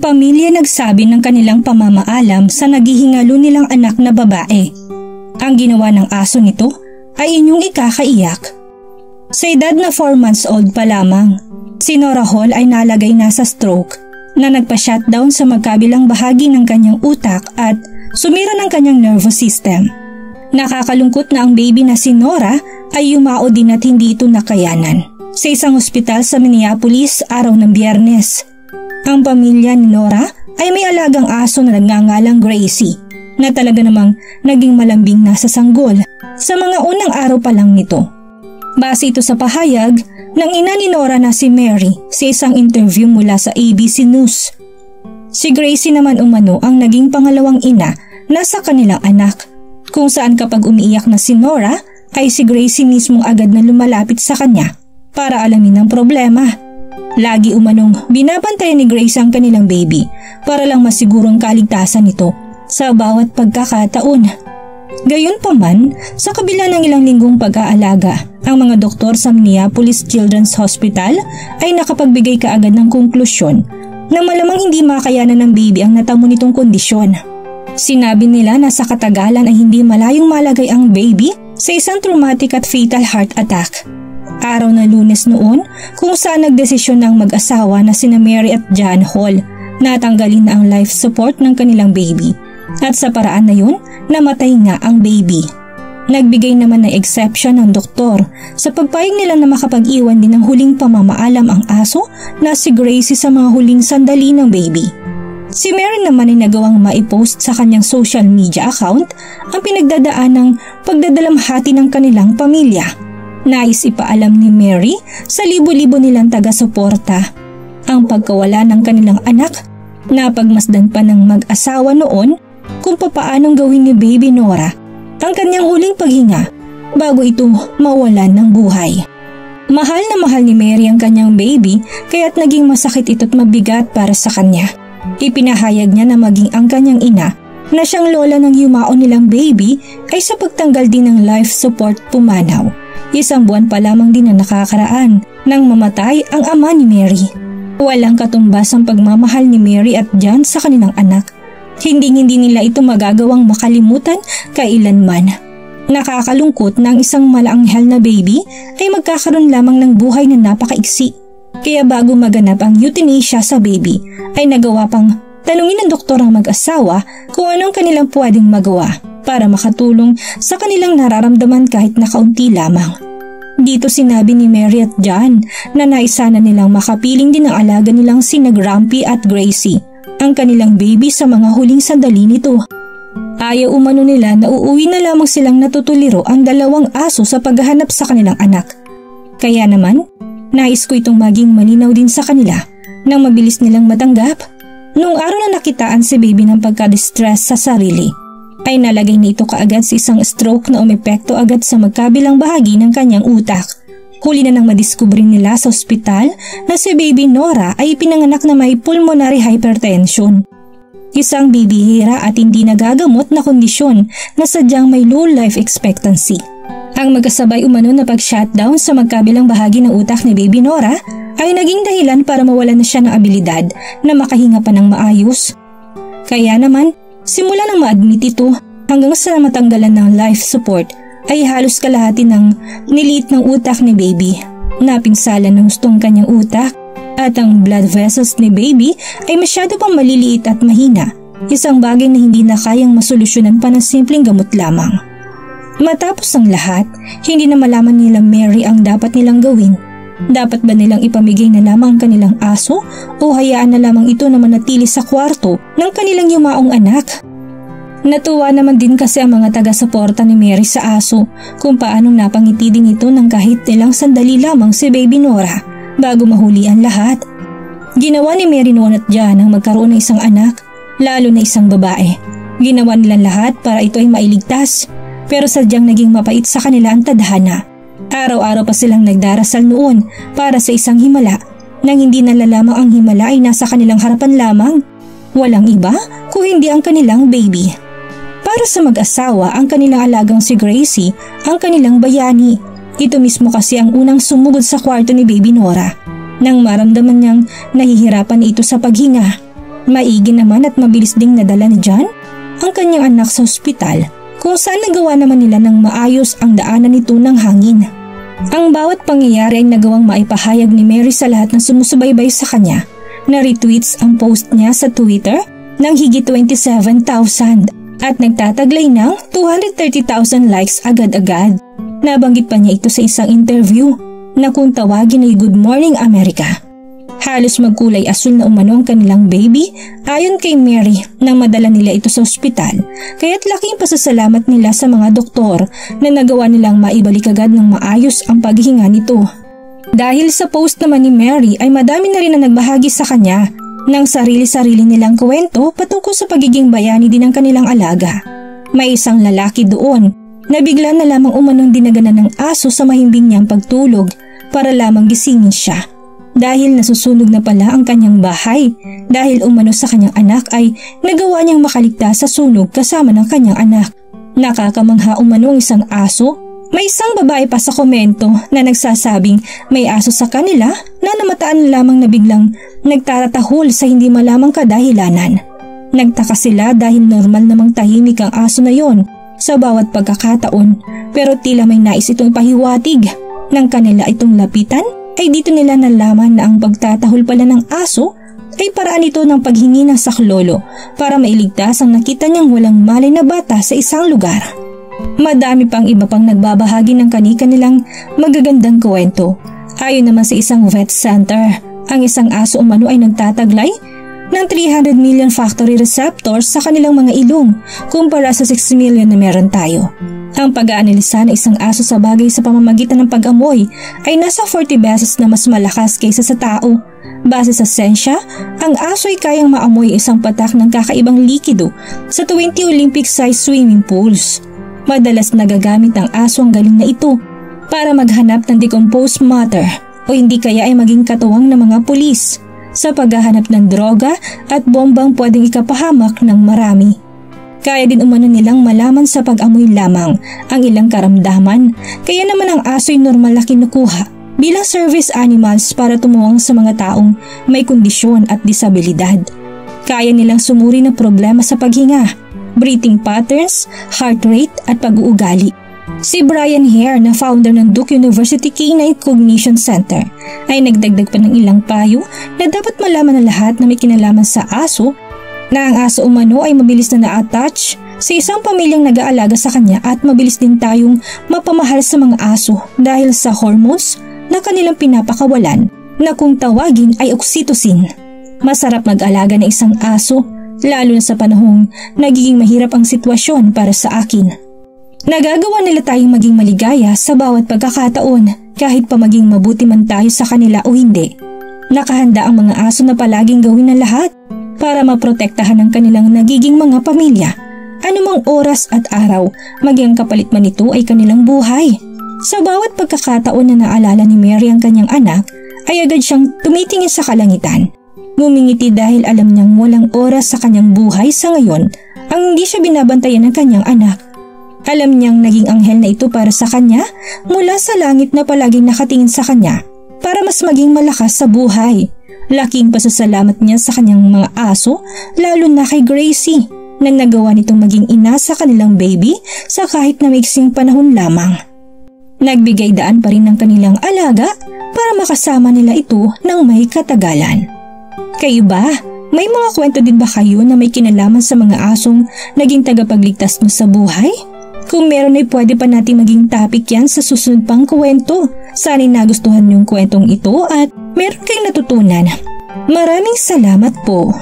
pamilya nagsabi ng kanilang pamamaalam sa naghihingalo nilang anak na babae. Ang ginawa ng aso nito ay inyong ikakaiyak. Sa edad na 4 months old pa lamang, si Nora Hall ay nalagay na sa stroke na nagpa-shutdown sa magkabilang bahagi ng kanyang utak at sumira ng kanyang nervous system. Nakakalungkot na ang baby na si Nora ay yumao din at hindi ito nakayanan sa isang ospital sa Minneapolis araw ng Biyernes. Ang pamilya ni Nora ay may alagang aso na nagngangalang Gracie na talaga namang naging malambing na sa sanggol sa mga unang araw pa lang nito. Base ito sa pahayag ng ina ni Nora na si Mary sa isang interview mula sa ABC News. Si Gracie naman umano ang naging pangalawang ina na sa kanilang anak, kung saan kapag umiiyak na si Nora ay si Gracie mismo agad na lumalapit sa kanya para alamin ang problema. Lagi umanong binabantayan ni Gracie ang kanilang baby para lang masigurong kaligtasan nito sa bawat pagkakataon. Gayunpaman, sa kabila ng ilang linggong pag-aalaga, ang mga doktor sa Minneapolis Children's Hospital ay nakapagbigay kaagad ng konklusyon na malamang hindi makayanan ng baby ang natamo nitong kondisyon. Sinabi nila na sa katagalan ay hindi malayong malagay ang baby sa isang traumatic at fatal heart attack. Araw na Lunes noon kung saan nagdesisyon ng mag-asawa na sina Mary at John Hall na tanggalin na ang life support ng kanilang baby. At sa paraan na yun, namatay nga ang baby. Nagbigay naman ng exception ng doktor sa pagpayag nila na makapag-iwan din ng huling pamamaalam ang aso na si Gracie sa mga huling sandali ng baby. Si Mary naman ay nagawang maipost sa kanyang social media account ang pinagdadaan ng pagdadalamhati ng kanilang pamilya. Nais ipaalam ni Mary sa libo-libo nilang taga-suporta ang pagkawala ng kanilang anak na pagmasdan pa ng mag-asawa noon kung papaanong gawin ni Baby Nora ang kanyang huling paghinga bago ito mawalan ng buhay. Mahal na mahal ni Mary ang kanyang baby kaya't naging masakit ito't mabigat para sa kanya. Ipinahayag niya na maging ang kanyang ina na siyang lola ng yumao nilang baby ay sa pagtanggal din ng life support pumanaw. 1 buwan pa lamang din na nakakaraan nang mamatay ang ama ni Mary. Walang katumbas ang pagmamahal ni Mary at John sa kanilang anak. Hindi nila ito magagawang makalimutan kailanman. Nakakalungkot na ang isang malaanghel na baby ay magkakaroon lamang ng buhay na napakaiksi. Kaya bago maganap ang euthanasia sa baby ay nagawa pang tanungin ng doktor ang mag-asawa kung anong kanilang pwedeng magawa para makatulong sa kanilang nararamdaman kahit na kaunti lamang. Dito sinabi ni Mary at John na naisana nilang makapiling din ang alaga nilang sina Grumpy at Gracie, ang kanilang baby sa mga huling sandali nito. Ayaw umano nila na uuwi na lamang silang natutuliro ang dalawang aso sa paghahanap sa kanilang anak. Kaya naman, nais ko itong maging malinaw din sa kanila nang mabilis nilang matanggap. Noong araw na nakitaan si baby ng pagka-distress sa sarili, ay nalagay nito kaagad sa isang stroke na umepekto agad sa magkabilang bahagi ng kanyang utak. Huli na nang madiskubre nila sa ospital na si Baby Nora ay ipinanganak na may pulmonary hypertension. Isang bibihira at hindi nagagamot na kondisyon na sadyang may low life expectancy. Ang magkasabay umano na pag-shutdown sa magkabilang bahagi ng utak ni Baby Nora ay naging dahilan para mawalan na siya ng abilidad na makahinga pa ng maayos. Kaya naman, simula nang ma-admit ito hanggang sa matanggalan ng life support ay halos kalahati ng niliit ng utak ni baby. Napinsalan ng hustong kanyang utak at ang blood vessels ni baby ay masyado pang maliliit at mahina, isang bagay na hindi na kayang masolusyonan pa ng simpleng gamot lamang. Matapos ang lahat, hindi na malaman nila Mary ang dapat nilang gawin. Dapat ba nilang ipamigay na lamang kanilang aso o hayaan na lamang ito na manatili sa kwarto ng kanilang yumaong anak? Natuwa naman din kasi ang mga taga-suporta ni Mary sa aso kung paanong napangiti din ito ng kahit ilang sandali lamang si Baby Nora bago mahuli ang lahat. Ginawa ni Mary noon at John ang magkaroon ng isang anak, lalo na isang babae. Ginawa nilang lahat para ito ay mailigtas, pero sadyang naging mapait sa kanila ang tadhana. Araw-araw pa silang nagdarasal noon para sa isang himala, nang hindi nalalamang ang himala ay nasa kanilang harapan lamang. Walang iba kung hindi ang kanilang baby. Para sa mag-asawa, ang kanilang alagang si Gracie ang kanilang bayani. Ito mismo kasi ang unang sumugod sa kwarto ni Baby Nora nang maramdaman niyang nahihirapan ito sa paghinga. Maigi naman at mabilis ding nadala ni John ang kanyang anak sa ospital kung saan nagawa naman nila ng maayos ang daanan nito ng hangin. Ang bawat pangyayari ay nagawang maipahayag ni Mary sa lahat ng sumusubaybay sa kanya. Na-retweets ang post niya sa Twitter ng higit 27,000 at nagtataglay ng 230,000 likes agad-agad. Nabanggit pa niya ito sa isang interview na kung tawagin ay Good Morning America. Halos magkulay asul na umano ang kanilang baby ayon kay Mary nang madala nila ito sa ospital, kaya't laking pasasalamat nila sa mga doktor na nagawa nilang maibalik agad ng maayos ang paghihinga nito. Dahil sa post naman ni Mary ay madami na rin ang nagbahagi sa kanya ng sarili-sarili nilang kwento patungkol sa pagiging bayani din ng kanilang alaga. May isang lalaki doon na bigla na lamang umanong dinaganan ng aso sa mahimbing niyang pagtulog para lamang gisingin siya. Dahil nasusunog na pala ang kanyang bahay dahil umano sa kanyang anak ay nagawa niyang makaligtas sa sunog kasama ng kanyang anak. Nakakamangha umano ang isang aso. May isang babae pa sa komento na nagsasabing may aso sa kanila na namataan lamang na biglang nagtatatahol sa hindi malamang kadahilanan. Nagtaka sila dahil normal namang tahimik ang aso na yon sa bawat pagkakataon, pero tila may nais itong pahiwatig. Nang kanila itong lapitan ay dito nila nalaman na ang pagtatahol pala ng aso ay paraan ito ng paghingi ng saklolo para mailigtas ang nakita niyang walang malay na bata sa isang lugar. Madami pang iba pang nagbabahagi ng kani-kanilang magagandang kwento. Ayon naman sa isang vet center, ang isang aso umano ay nagtataglay ng 300 million factory receptors sa kanilang mga ilong kumpara sa 6 million na meron tayo. Ang pag-aanalisa ng isang aso sa bagay sa pamamagitan ng pag-amoy ay nasa 40 beses na mas malakas kaysa sa tao. Base sa sensya, ang aso ay kayang maamoy isang patak ng kakaibang likido sa 20 Olympic-sized swimming pools. Madalas nagagamit ang aso ang galing na ito para maghanap ng decomposed matter o hindi kaya ay maging katuwang ng mga pulis sa paghahanap ng droga at bombang pwedeng ikapahamak ng marami. Kaya din umano nilang malaman sa pag-amoy lamang ang ilang karamdaman, kaya naman ang aso'y normal na kinukuha bilang service animals para tumuwang sa mga taong may kondisyon at disabilidad. Kaya nilang sumuri ng problema sa paghinga, breathing patterns, heart rate at pag-uugali. Si Brian Hare na founder ng Duke University Canine Cognition Center ay nagdagdag pa ng ilang payo na dapat malaman ng lahat na may kinalaman sa aso na ang aso umano ay mabilis na na-attach sa isang pamilyang nag-aalaga sa kanya at mabilis din tayong mapamahal sa mga aso dahil sa hormones na kanilang pinapakawalan na kung tawagin ay oxytocin. Masarap mag-alaga ng isang aso lalo na sa panahong nagiging mahirap ang sitwasyon para sa akin. Nagagawa nila tayong maging maligaya sa bawat pagkakataon kahit pa maging mabuti man tayo sa kanila o hindi. Nakahanda ang mga aso na palaging gawin ng lahat para maprotektahan ang kanilang nagiging mga pamilya. Anumang oras at araw, maging kapalit man ito ay kanilang buhay. Sa bawat pagkakataon na naalala ni Mary ang kanyang anak, ay agad siyang tumitingin sa kalangitan. Ngumingiti dahil alam niyang walang oras sa kanyang buhay sa ngayon ang hindi siya binabantayan ng kanyang anak. Alam niyang naging anghel na ito para sa kanya mula sa langit na palaging nakatingin sa kanya para mas maging malakas sa buhay. Laking pasasalamat niya sa kanyang mga aso, lalo na kay Gracie, nang nagawa nitong maging ina sa kanilang baby sa kahit na maiksing panahon lamang. Nagbigay daan pa rin ng kanilang alaga para makasama nila ito ng may katagalan. Kayo ba? May mga kwento din ba kayo na may kinalaman sa mga asong naging tagapagligtas mo sa buhay? Kung meron ay pwede pa natin maging topic yan sa susunod pang kwento. Sana'y nagustuhan yung kwentong ito at meron kayong natutunan. Maraming salamat po.